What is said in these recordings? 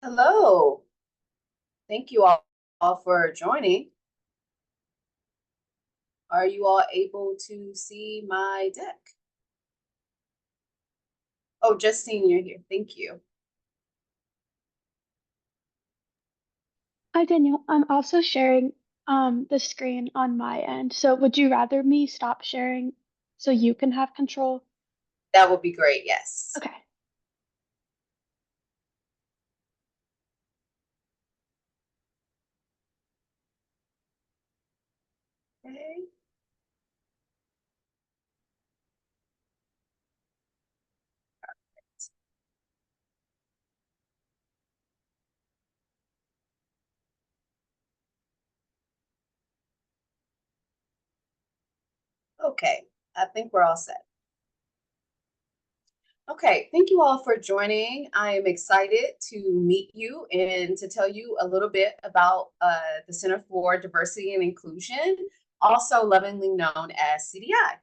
Hello. Thank you all for joining. Are you all able to see my deck? Oh, just seeing you here. Thank you. Hi, Danielle. I'm also sharing the screen on my end. So would you rather me stop sharing so you can have control? That would be great. Yes. Okay. Okay. Okay. I think we're all set. Okay. Thank you all for joining. I am excited to meet you and to tell you a little bit about the Center for Diversity and Inclusion, also lovingly known as CDI.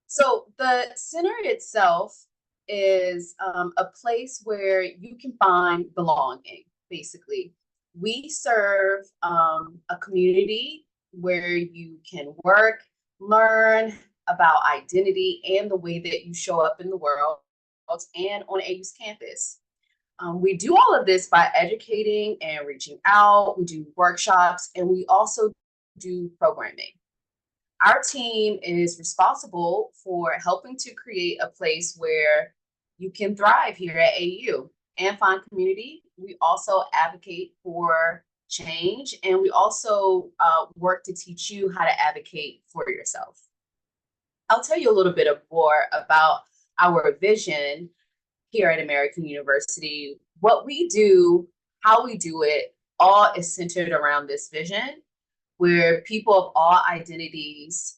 So the center itself is a place where you can find belonging, basically. We serve a community where you can work, learn about identity and the way that you show up in the world and on AU's campus. We do all of this by educating and reaching out. We do workshops and we also do programming. Our team is responsible for helping to create a place where you can thrive here at AU and find community. We also advocate for change and we also work to teach you how to advocate for yourself. I'll tell you a little bit more about our vision here at American University. What we do, how we do it, all is centered around this vision where people of all identities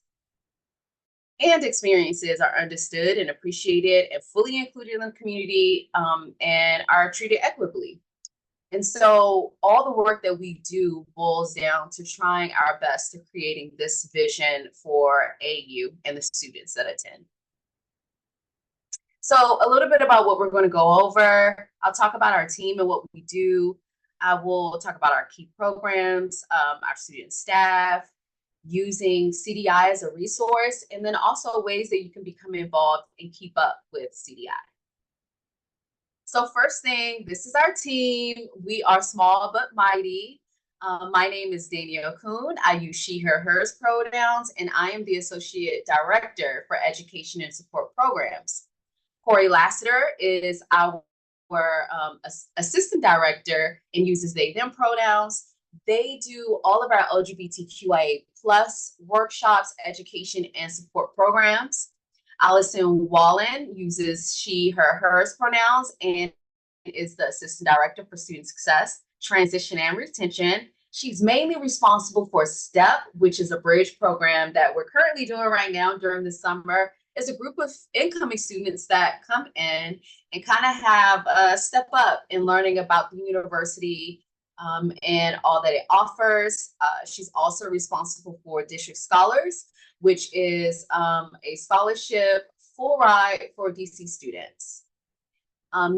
and experiences are understood and appreciated and fully included in the community, and are treated equitably. And so all the work that we do boils down to trying our best to creating this vision for AU and the students that attend. So a little bit about what we're going to go over. I'll talk about our team and what we do. I will talk about our key programs, our student staff, using CDI as a resource, and then also ways that you can become involved and keep up with CDI. So first thing, this is our team. We are small but mighty. My name is Danielle Kuhn. I use she, her, hers pronouns, and I am the Associate Director for Education and Support Programs. Corey Lassiter is our assistant director and uses they, them pronouns. They do all of our LGBTQIA plus workshops, education, and support programs. Allison Wallen uses she, her, hers pronouns and is the assistant director for student success, transition, and retention. She's mainly responsible for STEP, which is a bridge program that we're currently doing right now during the summer. Is a group of incoming students that come in and kind of have a step up in learning about the university and all that it offers. She's also responsible for District Scholars, which is a scholarship full ride for DC students.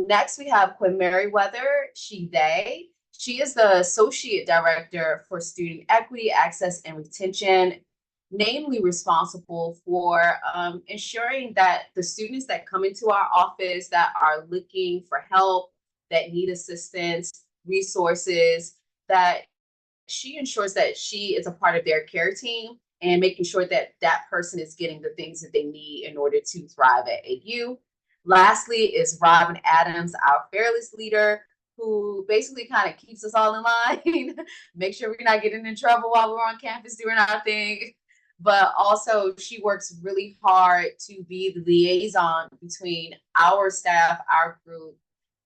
Next, we have Quinn Merriweather, she, they. She is the Associate Director for Student Equity, Access, and Retention, namely responsible for ensuring that the students that come into our office that are looking for help, that need assistance, resources, that she ensures that she is a part of their care team and making sure that that person is getting the things that they need in order to thrive at AU. Lastly is Robin Adams, our fearless leader, who basically kind of keeps us all in line, make sure we're not getting in trouble while we're on campus doing our thing. But also, she works really hard to be the liaison between our staff, our group,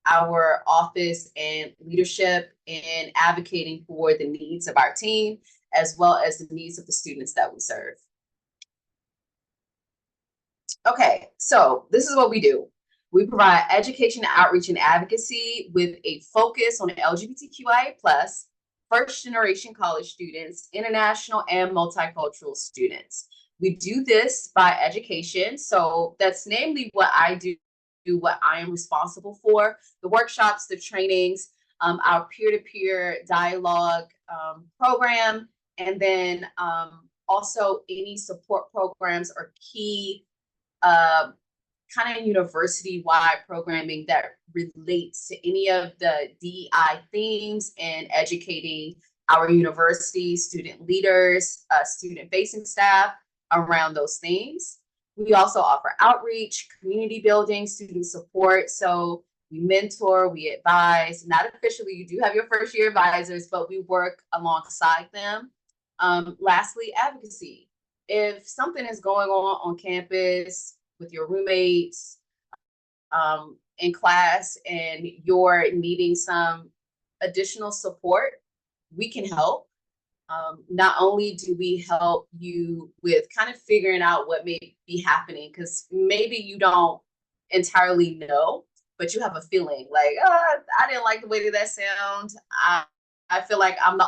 our office, and leadership in advocating for the needs of our team, as well as the needs of the students that we serve. Okay, so this is what we do. We provide education, outreach, and advocacy with a focus on LGBTQIA+, first generation college students, international and multicultural students. We do this by education. So that's namely what I do what I am responsible for: the workshops, the trainings, our peer-to-peer dialogue program, and then also any support programs or key kind of university-wide programming that relates to any of the DEI themes and educating our university student leaders, student-facing staff around those themes. We also offer outreach, community building, student support. So we mentor, we advise. Not officially, you do have your first year advisors, but we work alongside them. Lastly, advocacy. If something is going on campus with your roommates, in class, and you're needing some additional support, we can help. Not only do we help you with kind of figuring out what may be happening, because maybe you don't entirely know, but you have a feeling like, oh, I didn't like the way that sound. I feel like I'm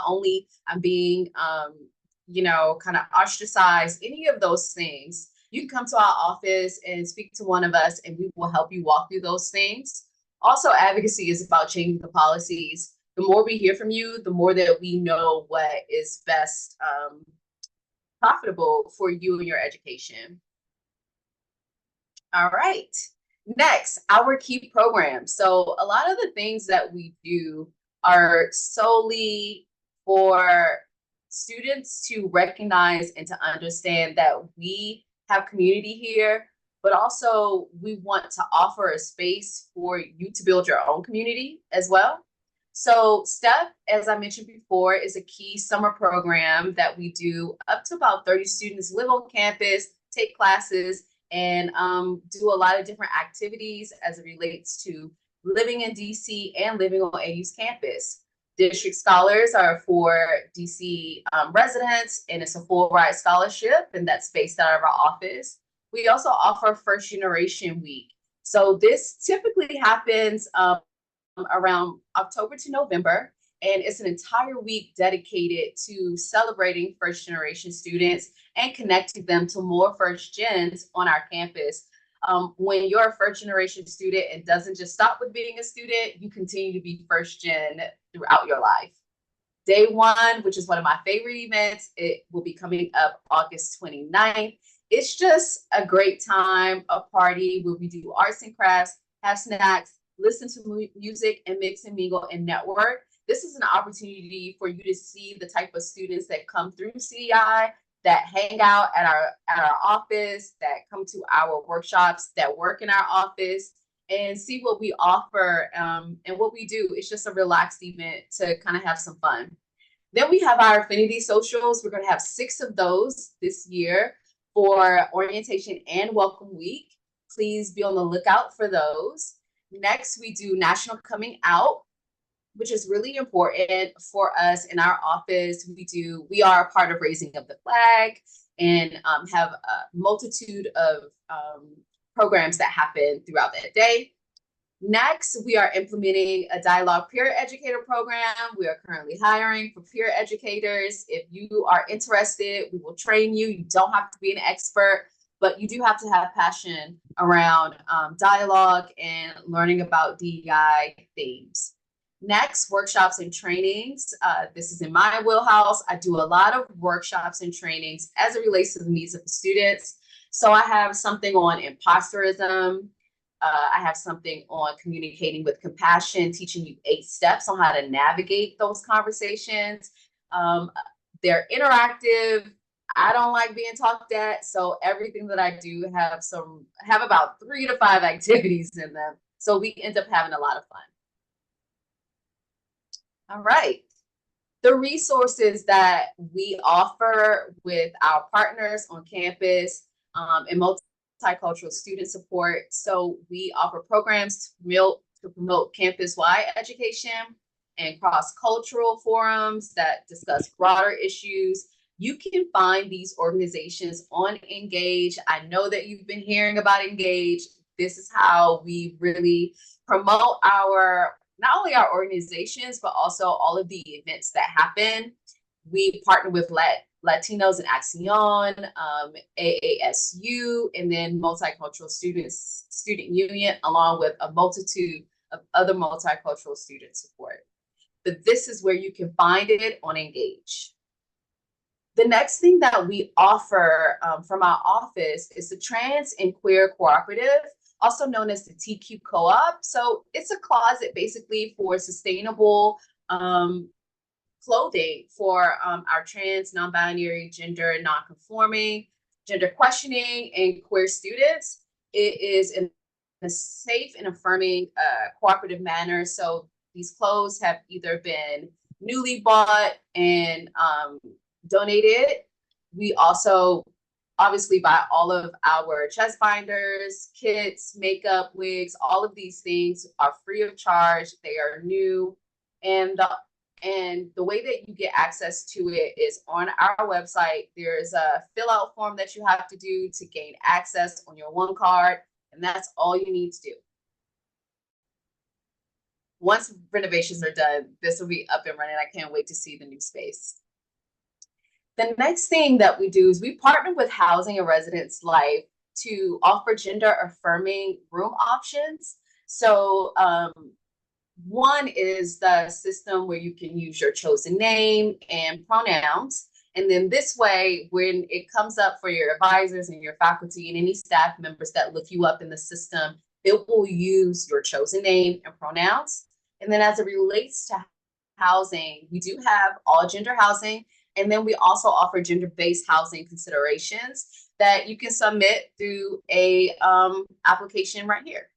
being, kind of ostracized, any of those things. You can come to our office and speak to one of us, and we will help you walk through those things. Also, advocacy is about changing the policies. The more we hear from you, the more that we know what is best profitable for you and your education. All right. Next, our key programs. So a lot of the things that we do are solely for students to recognize and to understand that we have community here, but also we want to offer a space for you to build your own community as well. So STEP, as I mentioned before, is a key summer program that we do. Up to about 30 students live on campus, take classes, and do a lot of different activities as it relates to living in DC and living on AU's campus. District scholars are for DC residents, and it's a full ride scholarship, and that's based out of our office. We also offer First Generation Week. So this typically happens around October to November, and it's an entire week dedicated to celebrating first generation students and connecting them to more first gens on our campus. When you're a first generation student, it doesn't just stop with being a student, you continue to be first gen throughout your life. Day one, which is one of my favorite events, it will be coming up August 29th. It's just a great time, a party where we do arts and crafts, have snacks, listen to music, and mix and mingle and network. This is an opportunity for you to see the type of students that come through CDI, that hang out at our office, that come to our workshops, that work in our office, and see what we offer and what we do. It's just a relaxed event to kind of have some fun. Then we have our affinity socials. We're going to have 6 of those this year for orientation and welcome week. Please be on the lookout for those. Next, we do National Coming Out, which is really important for us in our office. We are a part of Raising of the Flag, and have a multitude of programs that happen throughout that day. Next, we are implementing a dialogue peer educator program. We are currently hiring for peer educators. If you are interested, we will train you. You don't have to be an expert, but you do have to have passion around dialogue and learning about DEI themes. Next, workshops and trainings. This is in my wheelhouse. I do a lot of workshops and trainings as it relates to the needs of the students. So I have something on imposterism. I have something on communicating with compassion, teaching you 8 steps on how to navigate those conversations. They're interactive. I don't like being talked at, so everything that I do have about 3 to 5 activities in them. So we end up having a lot of fun. All right. The resources that we offer with our partners on campus and multicultural student support. So we offer programs to promote campus-wide education and cross-cultural forums that discuss broader issues. You can find these organizations on Engage. I know that you've been hearing about Engage. This is how we really promote not only our organizations, but also all of the events that happen. We partner with Latinos in Action, AASU, and then Multicultural Student Union, along with a multitude of other multicultural student support. But this is where you can find it on Engage. The next thing that we offer from our office is the Trans and Queer Cooperative, also known as the TQ Co-op. So it's a closet basically for sustainable clothing for our trans, non-binary, gender non-conforming, gender questioning, and queer students. It is in a safe and affirming cooperative manner. So these clothes have either been newly bought and donated. We also obviously buy all of our chest binders, kits, makeup, wigs. All of these things are free of charge. They are new. And the way that you get access to it is on our website. There's a fill out form that you have to do to gain access on your One Card, and that's all you need to do. Once renovations are done, this will be up and running. I can't wait to see the new space. The next thing that we do is we partner with Housing and Residence Life to offer gender affirming room options. So one is the system where you can use your chosen name and pronouns. And then this way, when it comes up for your advisors and your faculty and any staff members that look you up in the system, it will use your chosen name and pronouns. And then as it relates to housing, we do have all gender housing. And then we also offer gender-based housing considerations that you can submit through a application right here.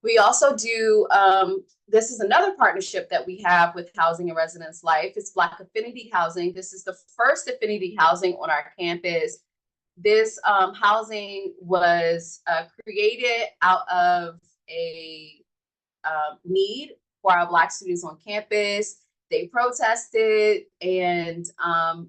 We also do, this is another partnership that we have with Housing and Residence Life. It's Black Affinity Housing. This is the first affinity housing on our campus. This housing was created out of a need for our Black students on campus. They protested, and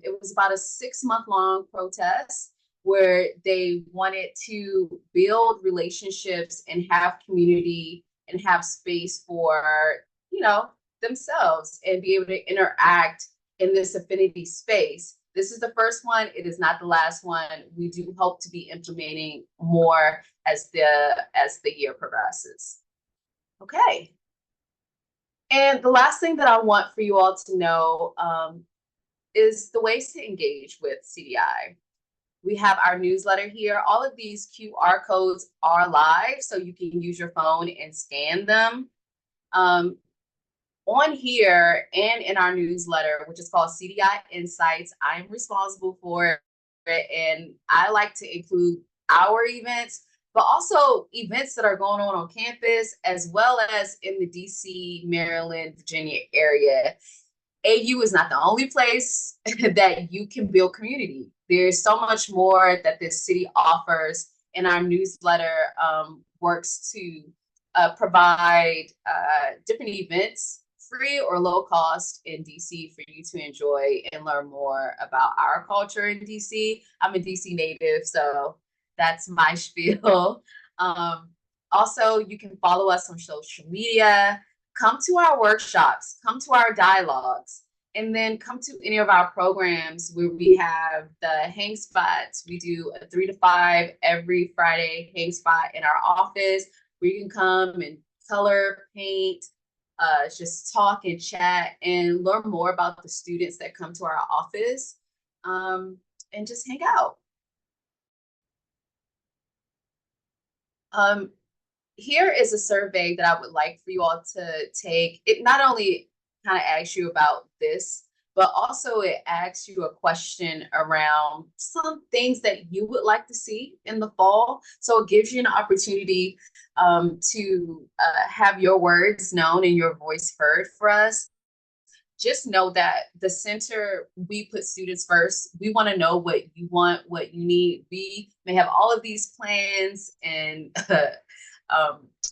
it was about a 6-month-long protest where they wanted to build relationships and have community and have space for, you know, themselves and be able to interact in this affinity space. This is the first one. It is not the last one. We do hope to be implementing more as the year progresses. Okay. And the last thing that I want for you all to know is the ways to engage with CDI. We have our newsletter here. All of these QR codes are live, so you can use your phone and scan them. On here and in our newsletter, which is called CDI Insights, I'm responsible for it, and I like to include our events, but also events that are going on campus, as well as in the DC, Maryland, Virginia area. AU is not the only place that you can build community. There's so much more that this city offers, and our newsletter works to provide different events, free or low cost, in DC for you to enjoy and learn more about our culture in DC. I'm a DC native, so that's my spiel. Also, you can follow us on social media, come to our workshops, come to our dialogues, and then come to any of our programs where we have the hang spots. We do a 3 to 5 every Friday hang spot in our office where you can come and color, paint, just talk and chat and learn more about the students that come to our office, and just hang out. Here is a survey that I would like for you all to take. It not only kind of asks you about this, but also it asks you a question around some things that you would like to see in the fall. So it gives you an opportunity to have your words known and your voice heard for us. Just know that the center, we put students first. We want to know what you want, what you need. We may have all of these plans and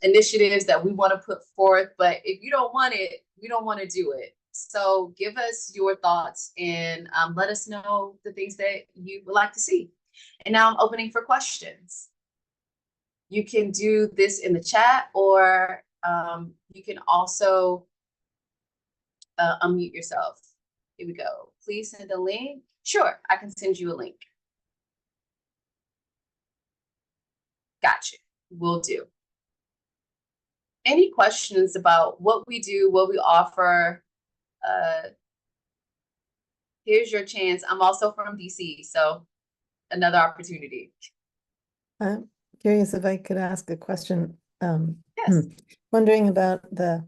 initiatives that we want to put forth, but if you don't want it, we don't want to do it. So give us your thoughts and let us know the things that you would like to see. And now I'm opening for questions. You can do this in the chat, or you can also unmute yourself. Here we go. Please send a link. Sure, I can send you a link. Gotcha. Will do. Any questions about what we do, what we offer? Here's your chance. I'm also from DC, so another opportunity. I'm curious if I could ask a question. Yes. Wondering about the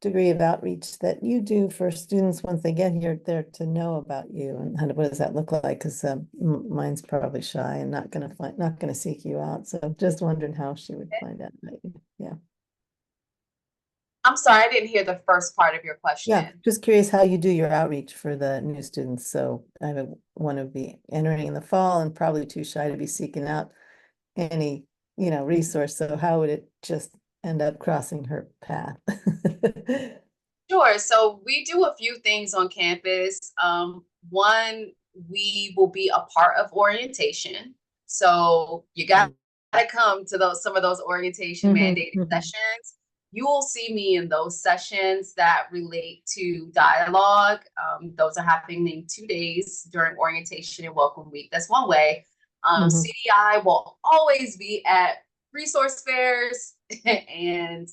degree of outreach that you do for students once they get here, there to know about you, and what does that look like? Because mine's probably shy and not gonna seek you out. So just wondering how she would find out about you. Yeah. I'm sorry, I didn't hear the first part of your question. Yeah, just curious how you do your outreach for the new students. So I have one to be entering in the fall and probably too shy to be seeking out any, resource. So how would it just end up crossing her path? Sure. So we do a few things on campus. One, we will be a part of orientation. So you got to come to some of those orientation mandated sessions. You will see me in those sessions that relate to dialogue. Those are happening in 2 days during orientation and welcome week. That's one way. CDI will always be at resource fairs and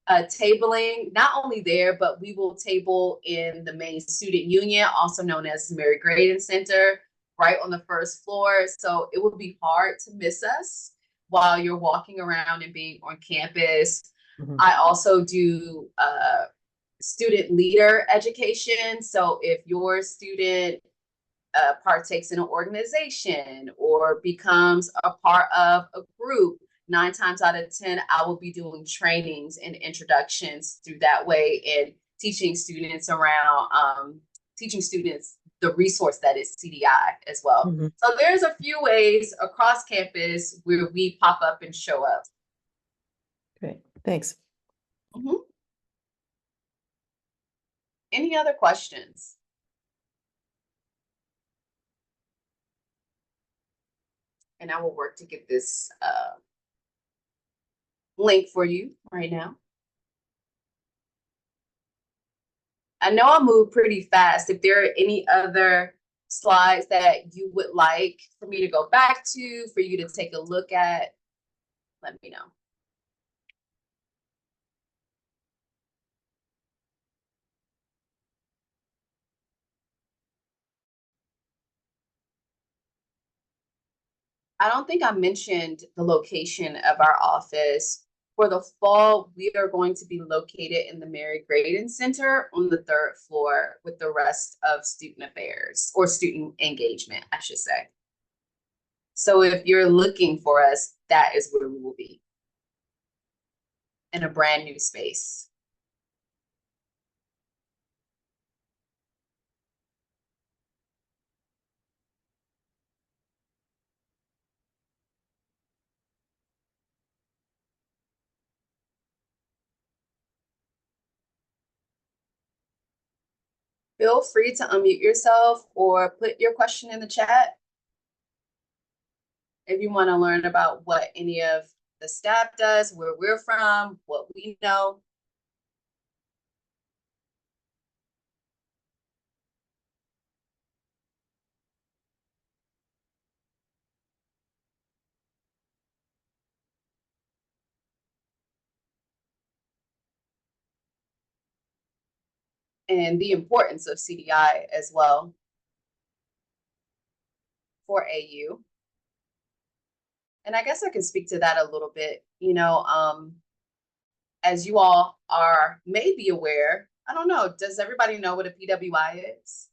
tabling, not only there, but we will table in the main student union, also known as Mary Graydon Center, right on the first floor. So it would be hard to miss us while you're walking around and being on campus. I also do student leader education. So if your student partakes in an organization or becomes a part of a group, 9 times out of 10, I will be doing trainings and introductions through that way and teaching students the resource that is CDI as well. So there's a few ways across campus where we pop up and show up. Great, thanks. Any other questions? And I will work to get this link for you right now. I know I move pretty fast. If there are any other slides that you would like for me to go back to, for you to take a look at, let me know. I don't think I mentioned the location of our office. For the fall, we are going to be located in the Mary Graydon Center on the 3rd floor with the rest of student affairs, or student engagement, I should say. So if you're looking for us, that is where we will be, in a brand new space. Feel free to unmute yourself or put your question in the chat if you want to learn about what any of the staff does, where we're from, what we know. And the importance of CDI as well for AU. And I guess I can speak to that a little bit. As you all may be aware, I don't know, does everybody know what a PWI is?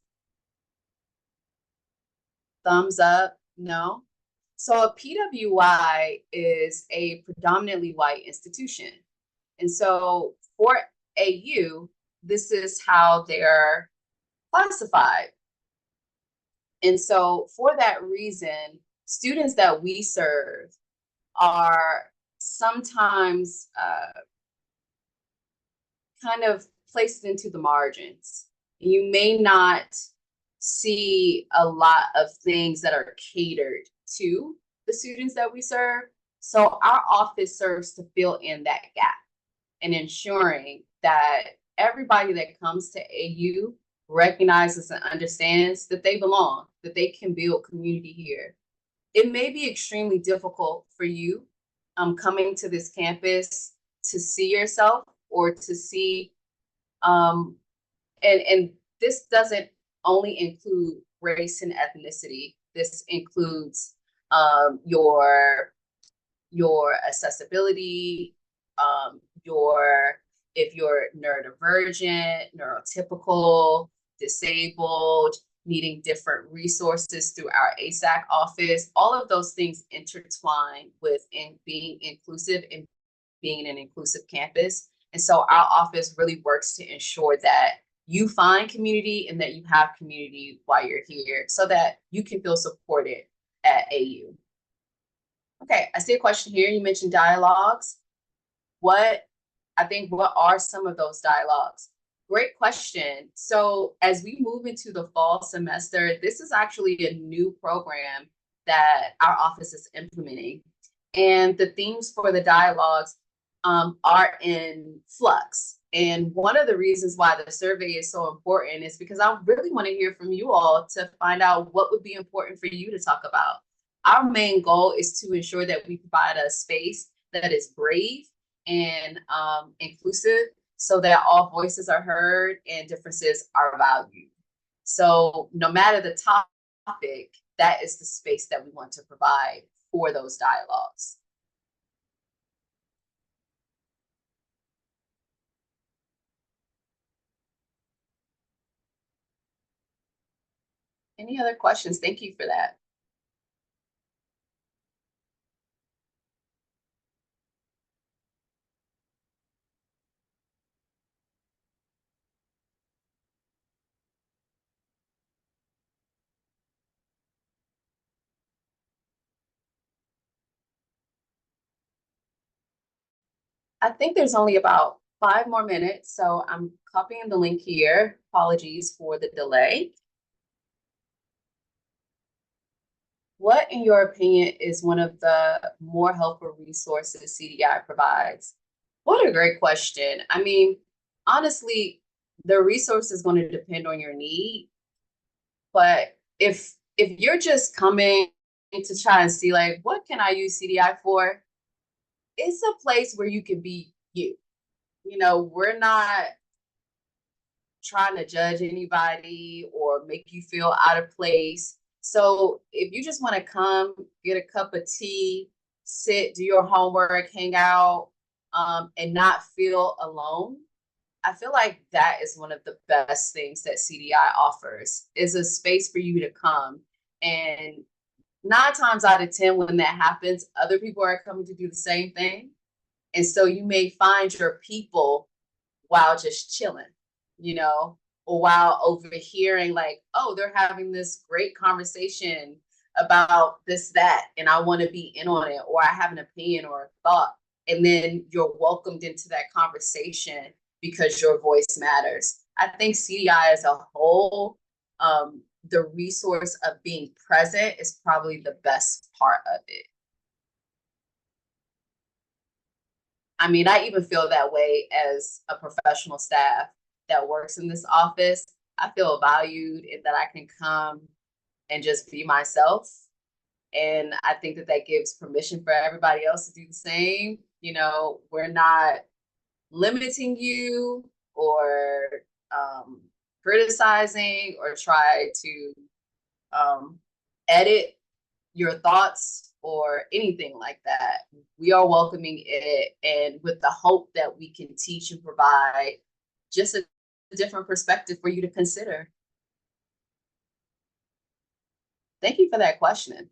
Thumbs up, no? So a PWI is a predominantly white institution. And so for AU, this is how they're classified. And so for that reason, students that we serve are sometimes kind of placed into the margins. You may not see a lot of things that are catered to the students that we serve. So our office serves to fill in that gap and ensuring that everybody that comes to AU recognizes and understands that they belong, that they can build community here. It may be extremely difficult for you coming to this campus to see yourself or to see, and this doesn't only include race and ethnicity. This includes your accessibility, if you're neurodivergent, neurotypical, disabled, needing different resources through our ASAC office. All of those things intertwine with being inclusive and being an inclusive campus. And so our office really works to ensure that you find community and that you have community while you're here so that you can feel supported at AU. Okay, I see a question here. You mentioned dialogues. What are some of those dialogues? Great question. So as we move into the fall semester, this is actually a new program that our office is implementing. And the themes for the dialogues are in flux. And one of the reasons why the survey is so important is because I really want to hear from you all to find out what would be important for you to talk about. Our main goal is to ensure that we provide a space that is brave and inclusive so that all voices are heard and differences are valued. So no matter the topic, that is the space that we want to provide for those dialogues. Any other questions? Thank you for that. I think there's only about 5 more minutes, so I'm copying the link here. Apologies for the delay. What, in your opinion, is one of the more helpful resources CDI provides? What a great question. I mean, honestly, the resource is going to depend on your need. But if you're just coming to try and see, like, what can I use CDI for? It's a place where you can be you. You know, we're not trying to judge anybody or make you feel out of place. So if you just want to come, get a cup of tea, sit, do your homework, hang out, and not feel alone, I feel like that is one of the best things that CDI offers, is a space for you to come. And 9 times out of 10, when that happens, other people are coming to do the same thing. And so you may find your people while just chilling, you know, or while overhearing, like, oh, they're having this great conversation about this, that, and I want to be in on it, or I have an opinion or a thought. And then you're welcomed into that conversation because your voice matters. I think CDI as a whole, the resource of being present is probably the best part of it. I mean, I even feel that way as a professional staff that works in this office. I feel valued in that I can come and just be myself. And I think that that gives permission for everybody else to do the same. You know, we're not limiting you or criticizing or try to edit your thoughts or anything like that. We are welcoming it, and with the hope that we can teach and provide just a different perspective for you to consider. Thank you for that question.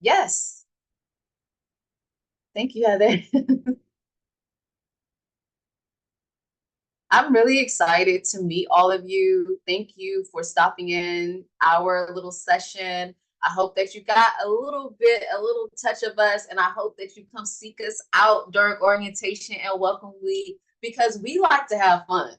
Yes. Thank you, Heather. I'm really excited to meet all of you. Thank you for stopping in our little session. I hope that you got a little touch of us, and I hope that you come seek us out during orientation and welcome week, because we like to have fun.